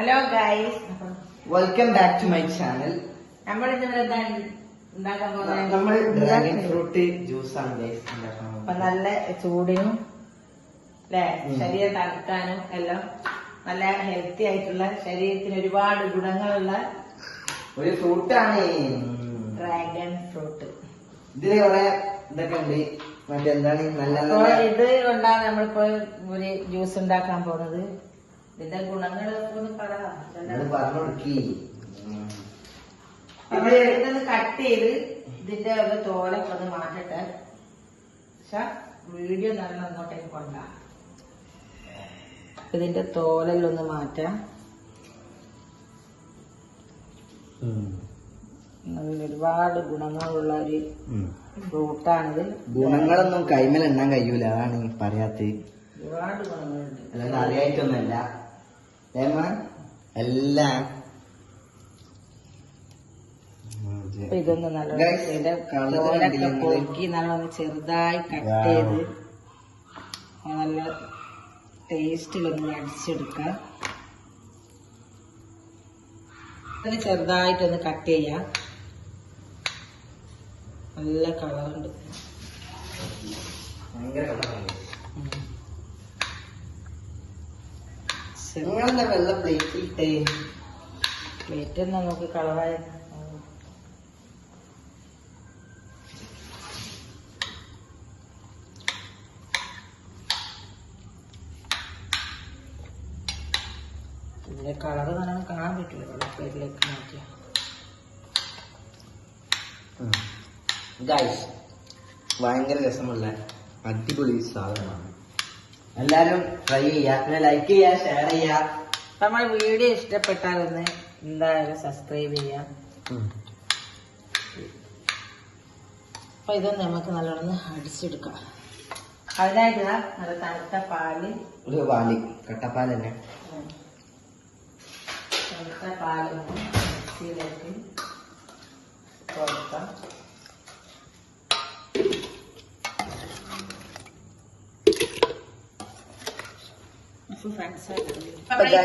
Hello guys, welcome back to my channel. നമ്മൾ ഉണ്ടാക്കാൻ പോകുന്നത് നമ്മൾ ഡ്രാഗൺ ഫ്രൂട്ട് ജ്യൂസ് ആണ് ഗൈസ് അപ്പൊ നല്ല ചൂടിനും അല്ലെ ശരീരം തണുക്കാനും എല്ലാം നല്ല ഹെൽത്തി ആയിട്ടുള്ള ശരീരത്തിന് ഒരുപാട് ഗുണങ്ങളുള്ള ഒരു ഫ്രൂട്ടാണ് ഡ്രാഗൺ ഫ്രൂട്ട്. ഇതിന് കുറെ ഇതൊക്കെ ഉണ്ട്. മറ്റെന്താണ് നല്ല അപ്പോൾ ഇത് കൊണ്ടാണ് നമ്മളിപ്പോ ഒരു ജ്യൂസ് ഉണ്ടാക്കാൻ പോകുന്നത്. ഇതിന്റെ ഗുണങ്ങളൊക്കെ ഒന്ന് പറയാം. പറഞ്ഞു കൊടുക്കി. ഇതൊന്ന് കട്ട് ചെയ്ത് ഇതിന്റെ ഒരു തോലൊക്കെ ഒന്ന് മാറ്റട്ടെ. പക്ഷെ വീഡിയോ നല്ല അങ്ങോട്ടേക്ക് കൊണ്ടാ. ഇതിന്റെ തോലെല്ലൊന്ന് മാറ്റാം. അതിന് ഒരുപാട് ഗുണങ്ങളുള്ള ഒരു ഫ്രൂട്ടാണിത്. ഗുണങ്ങളൊന്നും കൈമേൽ എണ്ണാൻ കഴിയൂല, അതാണ് പറയാത്ത. ഒരുപാട് ഗുണങ്ങളുണ്ട്, അല്ലാതെ അറിയായിട്ടൊന്നുമല്ല എല്ലാം. ഇതൊന്ന് നല്ലോണം പൊറുക്കി നല്ലോണം ചെറുതായി കട്ട് ചെയ്ത് നല്ല ടേസ്റ്റിലൊന്ന് അടിച്ചെടുക്കാം. അതിന് ചെറുതായിട്ടൊന്ന് കട്ട് ചെയ്യാം. നല്ല കളറുണ്ട്, ഭയങ്കര കളറാണ്. വെള്ള പ്ലേറ്റ് ഇട്ടേ. പ്ലേറ്റ് നമുക്ക് കളറായി ഇതിന്റെ കളറ് നല്ലോണം കാണാൻ പറ്റില്ല. വെള്ളപ്പേരിലേക്ക് മാറ്റിയ ഗൈസ് ഭയങ്കര രസമുള്ള അടിപൊളി സാധനമാണ്. എല്ലാരും ട്രൈ ചെയ്യാ, പിന്നെ ലൈക്ക് ചെയ്യാ, ഷെയർ ചെയ്യാ. നമ്മുടെ വീഡിയോ ഇഷ്ടപ്പെട്ടാലൊന്ന് എന്തായാലും സബ്സ്ക്രൈബ് ചെയ്യാം. അപ്പൊ ഇതൊന്ന് നമുക്ക് നല്ലോണം അടിച്ചെടുക്കാം. അതിനായിട്ട് നല്ല തണുത്ത പാല്, ഒരു പാല്, കട്ടപ്പാൽ തന്നെ. തണുത്ത പാല് മിക്സിയിലേക്ക് കൊടുക്കാം.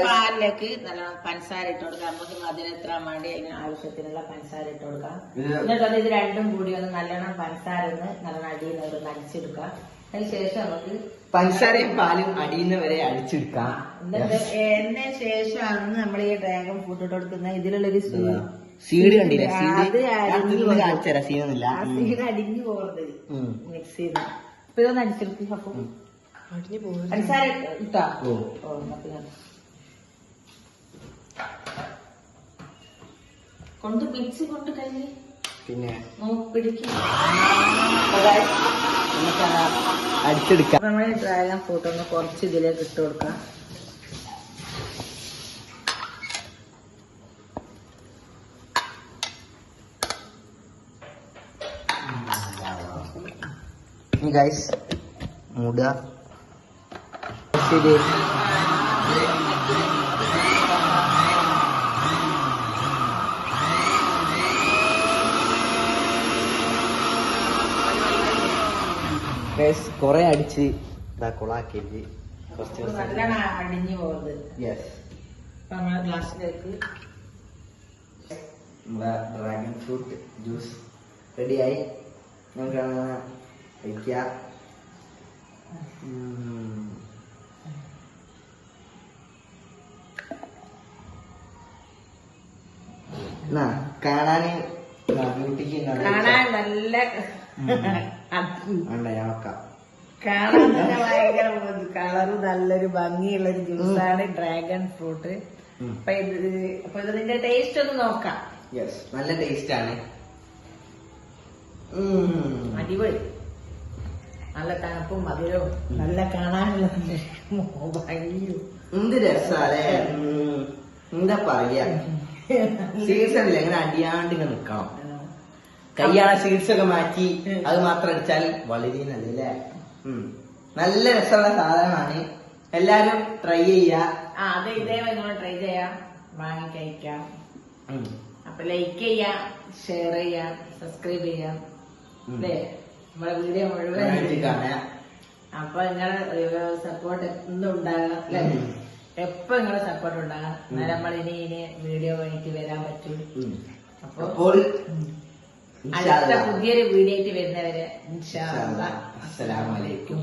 പാലിലേക്ക് നല്ലോണം പഞ്ചസാര ഇട്ട് കൊടുക്കാം. നമുക്ക് മധുരം എത്താൻ വേണ്ടി അതിന് ആവശ്യത്തിനുള്ള പഞ്ചസാര ഇട്ട് കൊടുക്കാം. എന്നിട്ട് ഇത് രണ്ടും കൂടി ഒന്ന് നല്ലോണം പഞ്ചസാര ഒന്ന് നല്ലോണം അടിയിൽ നിന്ന് അടിച്ചെടുക്കാം. അതിനുശേഷം നമുക്ക് പഞ്ചസാരയും പാലും അടിയുന്ന വരെ അടിച്ചെടുക്കാം. എന്നതിന് ശേഷമാണ് നമ്മൾ ഈ ഡ്രാഗൺ ഫ്രൂട്ട് ഇട്ട് കൊടുക്കുന്നത്. ഇതിലുള്ളൊരു സീഡ് കണ്ടില്ലേ? അത് സീനൊന്നുമില്ല, സീഡ് അടിഞ്ഞു പോകുന്നത് മിക്സ് ചെയ്ത്. അപ്പൊ ഇതൊന്ന് അടിച്ചെടുക്കും. അപ്പൊ പഞ്ചസാര ഇട്ടാ കൊണ്ട് മിക്സി കൊണ്ട് കഴിഞ്ഞ് പിന്നെ പിടിക്കും അടിച്ചെടുക്കാം. നമ്മൾ ഡ്രാഗൺ ഫ്രൂട്ട് ഒന്ന് കുറച്ച് ഇതിലേക്ക് ഇട്ട് കൊടുക്കാം. ഗൈസ് മൂടുക. ശരി, കൊറേ അടിച്ച് കൊളാക്കിയിട്ട് നല്ലോണം അടിഞ്ഞു പോകുന്നത്. യെസ്, നമ്മുടെ ഗ്ലാസ്സിലേക്ക് ഡ്രാഗൺ ഫ്രൂട്ട് ജ്യൂസ് റെഡിയായി. നമുക്ക് കഴിക്കാം. കാണാന് കാണാൻ നല്ല കാണാൻ തന്നെ ഭയങ്കര കളറ് നല്ലൊരു ഭംഗിയുള്ള ഒരു ജ്യൂസാണ് ഡ്രാഗൺ ഫ്രൂട്ട്. അപ്പൊ ഇതിന്റെ ടേസ്റ്റ് ഒന്ന് നോക്കാം. യെസ്, നല്ല ടേസ്റ്റ് ആണ്. അടിപൊളി, നല്ല തണുപ്പും മധുരവും നല്ല കാണാനുള്ള ഭംഗിയും. എന്ത് രസാലേ, എന്താ പറയാ. സീഡ്സ് അല്ലേ ഇങ്ങനെ അടിയാണ്ട് ഇങ്ങനെ നിക്കണം. കയ്യാള സീഡ്സ് ഒക്കെ മാറ്റി അത് മാത്രം അടിച്ചാൽ വളരെ നല്ലല്ലേ. നല്ല രസമുള്ള സാധനമാണ്. എല്ലാരും ട്രൈ ചെയ്യാ. അത് ഇതേപോലെ നിങ്ങൾ ട്രൈ ചെയ്യാം, വാങ്ങി കഴിക്കാം. അപ്പൊ ലൈക്ക് ചെയ്യാം, ഷെയർ ചെയ്യാം, സബ്സ്ക്രൈബ് ചെയ്യാം. അല്ലേ, നമ്മളെ വീഡിയോ മുഴുവൻ കാണാം. അപ്പൊ നിങ്ങളെ സപ്പോർട്ട് എന്നും ഉണ്ടാകണം അല്ലേ. എപ്പോ നിങ്ങളെ സപ്പോർട്ട് ഉണ്ടാകാം. എന്നാലും നമ്മൾ ഇനി വീഡിയോ കഴിഞ്ഞിട്ട് വരാൻ പറ്റും. അപ്പോൾ അടുത്ത പുതിയൊരു വീഡിയോ ആയിട്ട് വരുന്നവരെ ഇൻഷാ അല്ലാഹ് അസ്സലാമു അലൈക്കും.